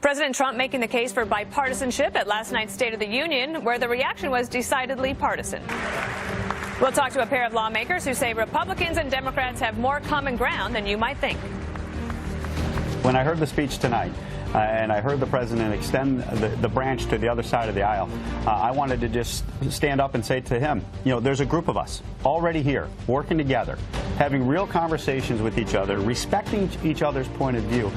President Trump making the case for bipartisanship at last night's State of the Union, where the reaction was decidedly partisan. We'll talk to a pair of lawmakers who say Republicans and Democrats have more common ground than you might think. When I heard the speech tonight, and I heard the president extend the branch to the other side of the aisle, I wanted to just stand up and say to him, you know, there's a group of us already here working together, having real conversations with each other, respecting each other's point of view.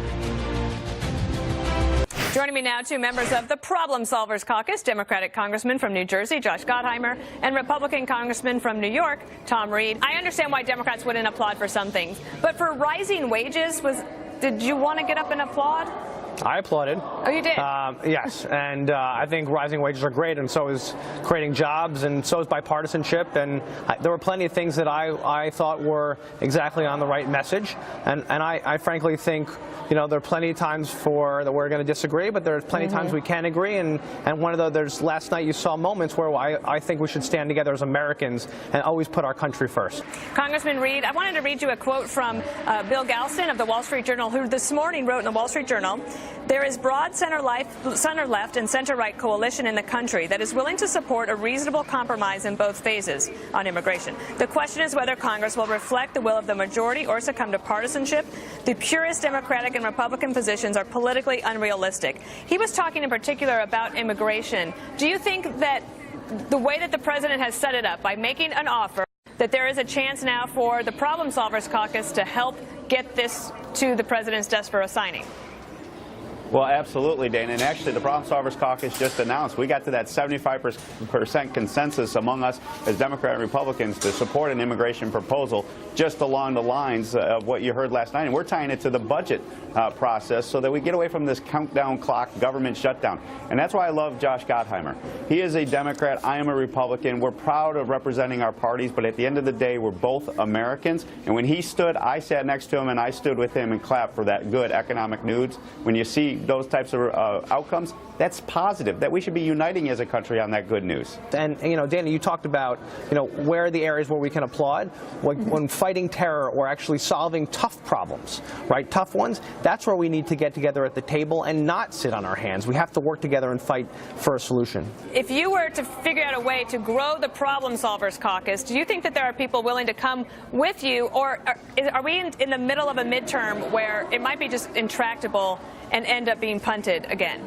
Joining me now, two members of the Problem Solvers Caucus, Democratic Congressman from New Jersey, Josh Gottheimer, and Republican Congressman from New York, Tom Reed. I understand why Democrats wouldn't applaud for some things, but for rising wages, did you want to get up and applaud? I applauded. Oh, you did? Yes, and I think rising wages are great, and so is creating jobs, and so is bipartisanship, and there were plenty of things that I thought were exactly on the right message, and I frankly think, you know, there are plenty of times that we're going to disagree, but there's plenty of times we can agree, and there's last night you saw moments where I think we should stand together as Americans and always put our country first. Congressman Reed, I wanted to read you a quote from Bill Galston of the Wall Street Journal, who this morning wrote in the Wall Street Journal, "There is broad center-left and center-right coalition in the country that is willing to support a reasonable compromise in both phases on immigration. The question is whether Congress will reflect the will of the majority or succumb to partisanship. The purest Democratic and Republican positions are politically unrealistic." He was talking in particular about immigration. Do you think that the way that the president has set it up, by making an offer, that there is a chance now for the Problem Solvers Caucus to help get this to the president's desk for a signing? Well, absolutely, Dana. And actually, the Problem Solvers Caucus just announced we got to that 75% consensus among us as Democrat and Republicans to support an immigration proposal just along the lines of what you heard last night. And we're tying it to the budget process so that we get away from this countdown clock government shutdown. And that's why I love Josh Gottheimer. He is a Democrat. I am a Republican. We're proud of representing our parties, but at the end of the day, we're both Americans. And when he stood, I sat next to him and I stood with him and clapped for that good economic news. When you see those types of outcomes, that's positive, that we should be uniting as a country on that good news. And, you know, Dana, you talked about, you know, where are the areas where we can applaud? When fighting terror or actually solving tough problems, right, tough ones, that's where we need to get together at the table and not sit on our hands. We have to work together and fight for a solution. If you were to figure out a way to grow the Problem Solvers Caucus, do you think that there are people willing to come with you, or are we in the middle of a midterm where it might be just intractable and end up being punted again?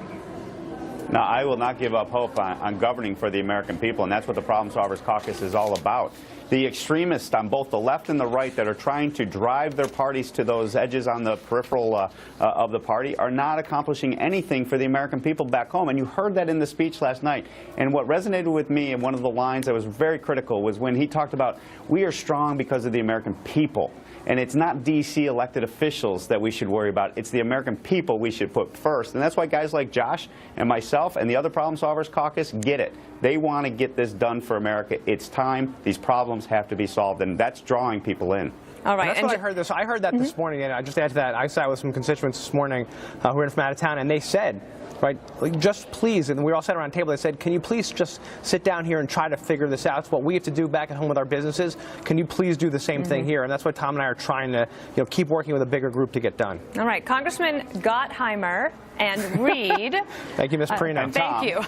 No, I will not give up hope on governing for the American people, and that's what the Problem Solvers Caucus is all about. The extremists on both the left and the right that are trying to drive their parties to those edges on the peripheral of the party are not accomplishing anything for the American people back home. And you heard that in the speech last night. And what resonated with me, and one of the lines that was very critical, was when he talked about, we are strong because of the American people. And it's not D.C. elected officials that we should worry about. It's the American people we should put first. And that's why guys like Josh and myself and the other Problem Solvers Caucus get it. They want to get this done for America. It's time. These problems have to be solved, and that's drawing people in. All right. And that's why I heard that this morning, and I just add to that, I sat with some constituents this morning who are from out of town, and they said, right, like, just please, and we all sat around the table, they said, can you please just sit down here and try to figure this out? It's what we have to do back at home with our businesses. Can you please do the same thing here? And that's what Tom and I are trying to, you know, keep working with a bigger group to get done. All right. Congressman Gottheimer and Reed. Thank you, Ms. Perino. Thank you.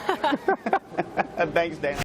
Thanks, Dan.